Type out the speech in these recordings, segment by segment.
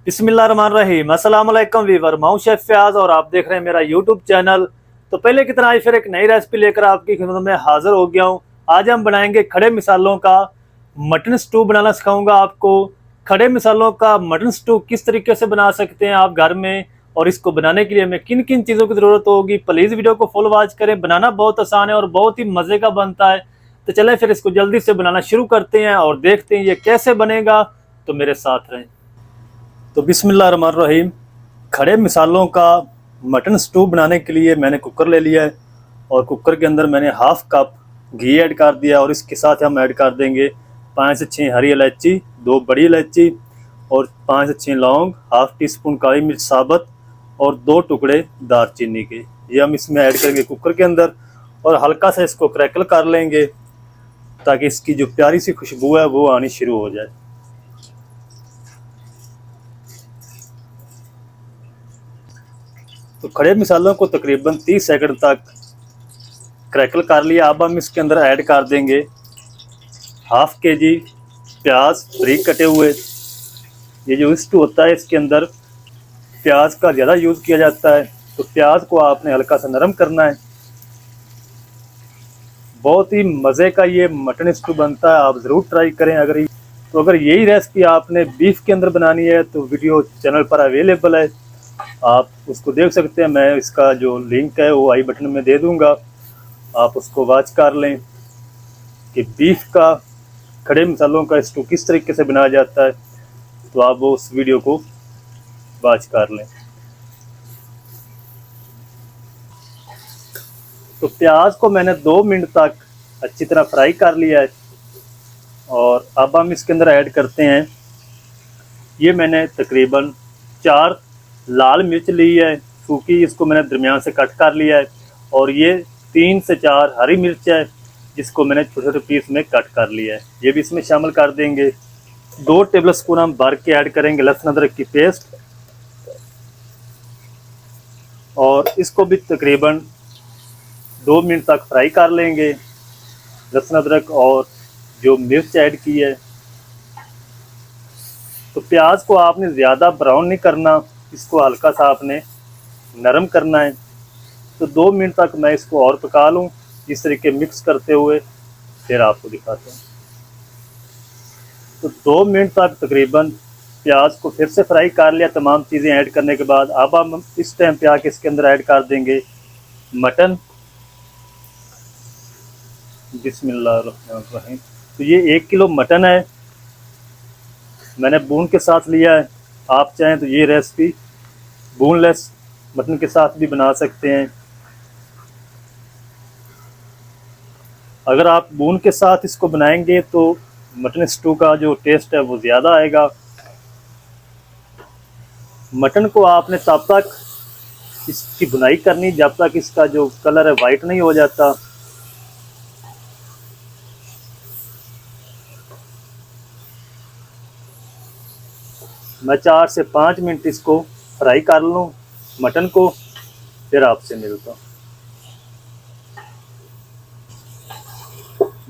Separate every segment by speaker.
Speaker 1: बिस्मिल्लाहिर्रहमानिर्रहीम। अस्सलाम वालेकुम वीवर, मैं हूं शेफ फयाज और आप देख रहे हैं मेरा यूट्यूब चैनल। तो पहले की तरह फिर एक नई रेसिपी लेकर आपकी खिदमत में हाजिर हो गया हूं। आज हम बनाएंगे खड़े मिसालों का मटन स्टू बनाना सिखाऊंगा आपको। खड़े मिसालों का मटन स्टू किस तरीके से बना सकते हैं आप घर में, और इसको बनाने के लिए हमें किन किन चीज़ों की ज़रूरत होगी। प्लीज़ वीडियो को फुल वॉच करें। बनाना बहुत आसान है और बहुत ही मज़े का बनता है। तो चलें फिर इसको जल्दी से बनाना शुरू करते हैं और देखते हैं ये कैसे बनेगा। तो मेरे साथ रहें। तो बिस्मिल्लाहिर्रहमानिर्रहीम। खड़े मिसालों का मटन स्टू बनाने के लिए मैंने कुकर ले लिया है और कुकर के अंदर मैंने हाफ कप घी ऐड कर दिया और इसके साथ हम ऐड कर देंगे 5 से 6 हरी इलायची, 2 बड़ी इलायची और 5 से 6 लौंग, हाफ टी स्पून काली मिर्च साबुत और 2 टुकड़े दालचीनी के। ये हम इसमें ऐड करेंगे कुकर के अंदर और हल्का सा इसको क्रैकल कर लेंगे ताकि इसकी जो प्यारी सी खुशबू है वो आनी शुरू हो जाए। तो खड़े मिसालों को तकरीबन 30 सेकंड तक क्रैकल कर लिया। अब हम इसके अंदर ऐड कर देंगे हाफ के-जी प्याज बारीक कटे हुए। ये जो स्टू होता है इसके अंदर प्याज का ज़्यादा यूज़ किया जाता है, तो प्याज को आपने हल्का सा नरम करना है। बहुत ही मज़े का ये मटन स्टू बनता है, आप ज़रूर ट्राई करें। अगर यही रेसिपी आपने बीफ के अंदर बनानी है तो वीडियो चैनल पर अवेलेबल है, आप उसको देख सकते हैं। मैं इसका जो लिंक है वो आई बटन में दे दूंगा, आप उसको वॉच कर लें कि बीफ का खड़े मसालों का स्टू किस तरीके से बनाया जाता है। तो आप वो उस वीडियो को वॉच कर लें। तो प्याज को मैंने 2 मिनट तक अच्छी तरह फ्राई कर लिया है और अब हम इसके अंदर ऐड करते हैं, ये मैंने तकरीबन 4 लाल मिर्च ली है सूखी, इसको मैंने दरमियान से कट कर लिया है। और ये 3 से 4 हरी मिर्च है जिसको मैंने छोटे छोटे पीस में कट कर लिया है, ये भी इसमें शामिल कर देंगे। 2 टेबल स्पून हम भर के ऐड करेंगे लहसुन अदरक की पेस्ट और इसको भी तकरीबन 2 मिनट तक फ्राई कर लेंगे। लहसुन अदरक और जो मिर्च ऐड की है, तो प्याज को आपने ज़्यादा ब्राउन नहीं करना, इसको हल्का सा आपने नरम करना है। तो 2 मिनट तक मैं इसको और पका लूँ इस तरीके मिक्स करते हुए, फिर आपको दिखाता हूँ। तो 2 मिनट तक तकरीबन प्याज को फिर से फ्राई कर लिया तमाम चीज़ें ऐड करने के बाद। अब हम इस टाइम पे आके इसके अंदर ऐड कर देंगे मटन। बिस्मिल्लाहिर्रहमानिर्रहीम। तो ये 1 किलो मटन है, मैंने बून के साथ लिया है। आप चाहें तो ये रेसिपी बोनलेस मटन के साथ भी बना सकते हैं। अगर आप बून के साथ इसको बनाएंगे तो मटन स्टू का जो टेस्ट है वो ज़्यादा आएगा। मटन को आपने तब तक इसकी भुनाई करनी जब तक इसका जो कलर है वाइट नहीं हो जाता। मैं 4 से 5 मिनट इसको फ्राई कर लूँ मटन को, फिर आपसे मिलता हूँ।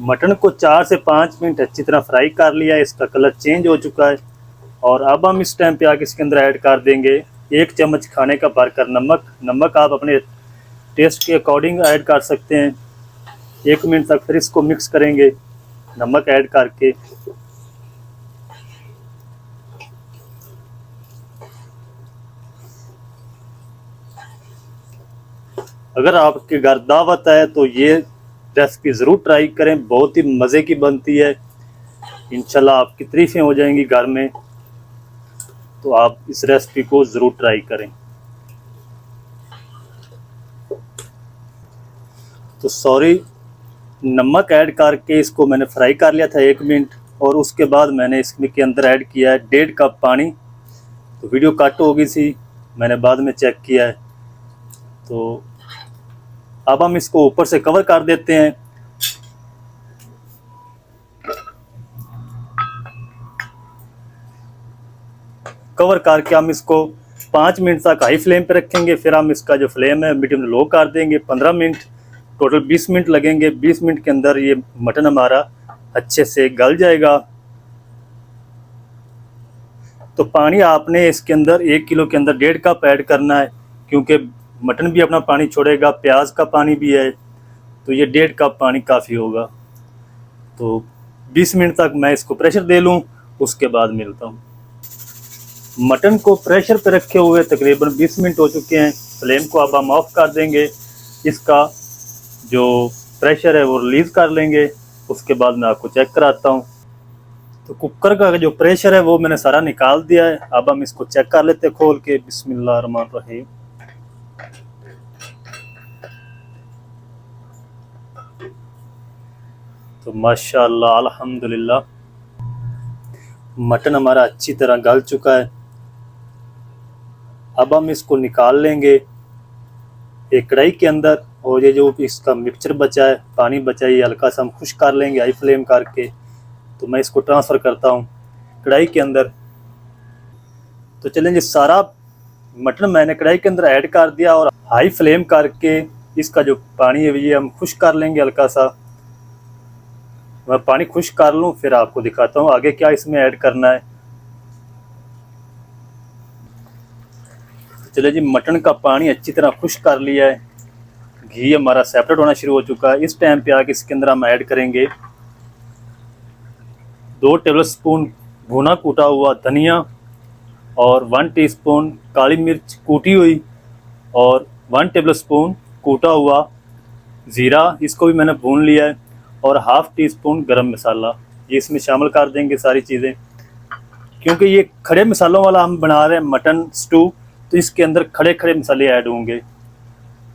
Speaker 1: मटन को 4 से 5 मिनट अच्छी तरह फ्राई कर लिया, इसका कलर चेंज हो चुका है। और अब हम इस टाइम पे आके इसके अंदर ऐड कर देंगे 1 चम्मच खाने का भरकर नमक। नमक आप अपने टेस्ट के अकॉर्डिंग ऐड कर सकते हैं। 1 मिनट तक फिर इसको मिक्स करेंगे नमक ऐड करके। अगर आपके घर दावत है तो ये रेसिपी ज़रूर ट्राई करें, बहुत ही मज़े की बनती है। इंशाल्लाह आपकी तारीफ़ें हो जाएंगी घर में, तो आप इस रेसिपी को ज़रूर ट्राई करें। तो सॉरी, नमक ऐड करके इसको मैंने फ्राई कर लिया था 1 मिनट और उसके बाद मैंने इसमें के अंदर ऐड किया है 1.5 कप पानी। तो वीडियो कट हो गई थी, मैंने बाद में चेक किया है। तो अब हम इसको ऊपर से कवर कर देते हैं। कवर करके हम इसको 5 मिनट तक हाई फ्लेम पे रखेंगे, फिर हम इसका जो फ्लेम है मीडियम लो कर देंगे। 15 मिनट, टोटल 20 मिनट लगेंगे। 20 मिनट के अंदर ये मटन हमारा अच्छे से गल जाएगा। तो पानी आपने इसके अंदर 1 किलो के अंदर 1.5 कप ऐड करना है, क्योंकि मटन भी अपना पानी छोड़ेगा, प्याज का पानी भी है, तो ये 1.5 कप पानी काफ़ी होगा। तो 20 मिनट तक मैं इसको प्रेशर दे लूँ, उसके बाद मिलता हूँ। मटन को प्रेशर पे रखे हुए तकरीबन 20 मिनट हो चुके हैं। फ्लेम को अब हम ऑफ कर देंगे, इसका जो प्रेशर है वो रिलीज़ कर लेंगे, उसके बाद मैं आपको चेक कराता हूँ। तो कुकर का जो प्रेशर है वो मैंने सारा निकाल दिया है। अब हम इसको चेक कर लेते हैं खोल के। बिस्मिल्लाहिर्रहमानिर्रहीम। तो माशाअल्लाह अल्हम्दुलिल्लाह मटन हमारा अच्छी तरह गल चुका है। अब हम इसको निकाल लेंगे एक कढ़ाई के अंदर, और ये जो इसका मिक्सचर बचा है, पानी बचा है, ये हल्का सा हम खुश्क कर लेंगे हाई फ्लेम करके। तो मैं इसको ट्रांसफ़र करता हूँ कढ़ाई के अंदर। तो चलें जी, सारा मटन मैंने कढ़ाई के अंदर ऐड कर दिया और हाई फ्लेम करके इसका जो पानी है ये हम खुश्क कर लेंगे हल्का सा। मैं पानी खुश्क कर लूँ फिर आपको दिखाता हूँ आगे क्या इसमें ऐड करना है। चलिए जी, मटन का पानी अच्छी तरह खुश्क कर लिया है, घी हमारा सेपरेट होना शुरू हो चुका है। इस टाइम पे आके इसके अंदर हम ऐड करेंगे 2 टेबलस्पून भुना कूटा हुआ धनिया और 1 टीस्पून काली मिर्च कूटी हुई और 1 टेबलस्पून कूटा हुआ ज़ीरा, इसको भी मैंने भून लिया है, और हाफ़ टी स्पून गरम मसाला, ये इसमें शामिल कर देंगे सारी चीज़ें। क्योंकि ये खड़े मसालों वाला हम बना रहे हैं मटन स्टू, तो इसके अंदर खड़े खड़े मसाले ऐड होंगे।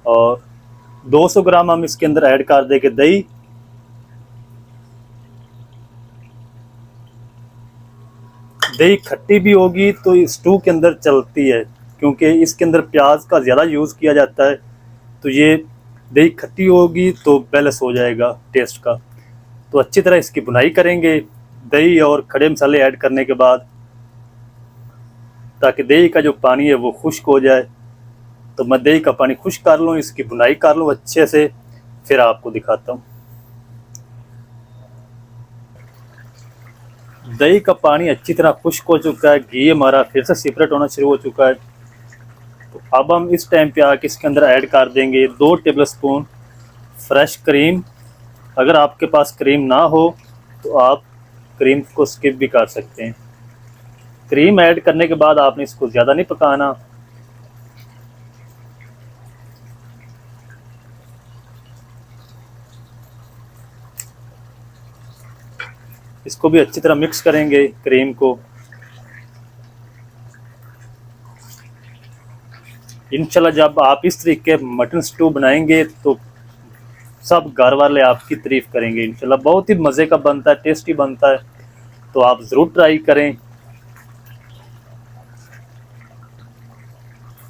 Speaker 1: और 200 ग्राम हम इसके अंदर ऐड कर देंगे दही, दही खट्टी भी होगी तो स्टू के अंदर चलती है, क्योंकि इसके अंदर प्याज का ज़्यादा यूज़ किया जाता है, तो ये दही खट्टी होगी तो बैलेंस हो जाएगा टेस्ट का। तो अच्छी तरह इसकी भुनाई करेंगे दही और खड़े मसाले ऐड करने के बाद, ताकि दही का जो पानी है वो खुश्क हो जाए। तो मैं दही का पानी खुश्क कर लूँ, इसकी भुनाई कर लूँ अच्छे से, फिर आपको दिखाता हूँ। दही का पानी अच्छी तरह खुश्क हो चुका है, घी हमारा फिर से सेपरेट होना शुरू हो चुका है। तो अब हम इस टाइम पे आके इसके अंदर ऐड कर देंगे 2 टेबलस्पून फ्रेश क्रीम। अगर आपके पास क्रीम ना हो तो आप क्रीम को स्किप भी कर सकते हैं। क्रीम ऐड करने के बाद आपने इसको ज़्यादा नहीं पकाना, इसको भी अच्छी तरह मिक्स करेंगे क्रीम को। इंशाल्लाह जब आप इस तरीके मटन स्टू बनाएंगे तो सब घर वाले आपकी तारीफ करेंगे इंशाल्लाह। बहुत ही मज़े का बनता है, टेस्टी बनता है, तो आप ज़रूर ट्राई करें।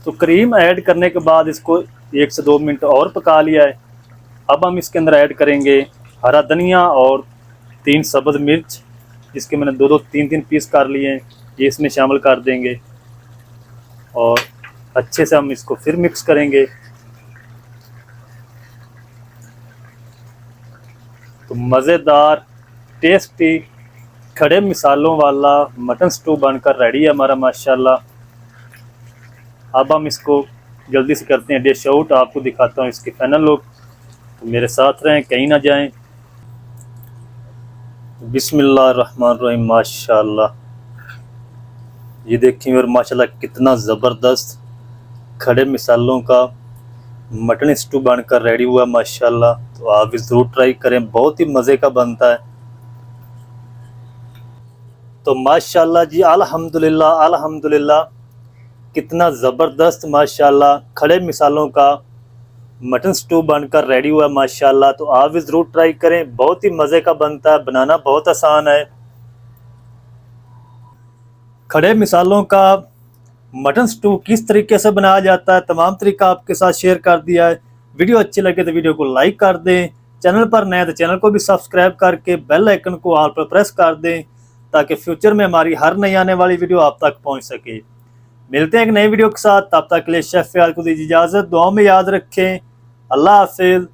Speaker 1: तो क्रीम ऐड करने के बाद इसको 1 से 2 मिनट और पका लिया है। अब हम इसके अंदर ऐड करेंगे हरा धनिया और 3 सब्ज़ मिर्च, जिसके मैंने 2-2, 3-3 पीस कर लिए हैं, ये इसमें शामिल कर देंगे और अच्छे से हम इसको फिर मिक्स करेंगे। तो मज़ेदार टेस्टी खड़े मिसालों वाला मटन स्टू बनकर रेडी है हमारा माशाल्लाह। अब हम इसको जल्दी से करते हैं डिश आउट, आपको दिखाता हूँ इसकी फाइनल लुक। तो मेरे साथ रहें, कहीं ना जाएं। बिस्मिल्लाहिर्रहमानिर्रहीम। माशाल्लाह, ये देखिए और माशाल्लाह कितना ज़बरदस्त खड़े मिसालों का मटन स्टू बनकर रेडी हुआ माशाल्लाह। तो आप भी ज़रूर ट्राई करें, बहुत ही मज़े का बनता है। तो माशाल्लाह जी, अल्हम्दुलिल्लाह अल्हम्दुलिल्लाह, कितना ज़बरदस्त माशाल्लाह खड़े मिसालों का मटन स्टू बनकर रेडी हुआ माशाल्लाह। तो आप भी ज़रूर ट्राई करें, बहुत ही मज़े का बनता है, बनाना बहुत आसान है। खड़े मिसालों का मटन स्टू किस तरीके से बनाया जाता है, तमाम तरीका आपके साथ शेयर कर दिया है। वीडियो अच्छी लगे तो वीडियो को लाइक कर दें, चैनल पर नए तो चैनल को भी सब्सक्राइब करके बेल आइकन को ऑल पर प्रेस कर दें, ताकि फ्यूचर में हमारी हर नई आने वाली वीडियो आप तक पहुंच सके। मिलते हैं एक नई वीडियो के साथ, तब तक के लिए शेफ फ़याद को दीजिए इजाज़त। दुआ में याद रखें। अल्लाह हाफ़िज़।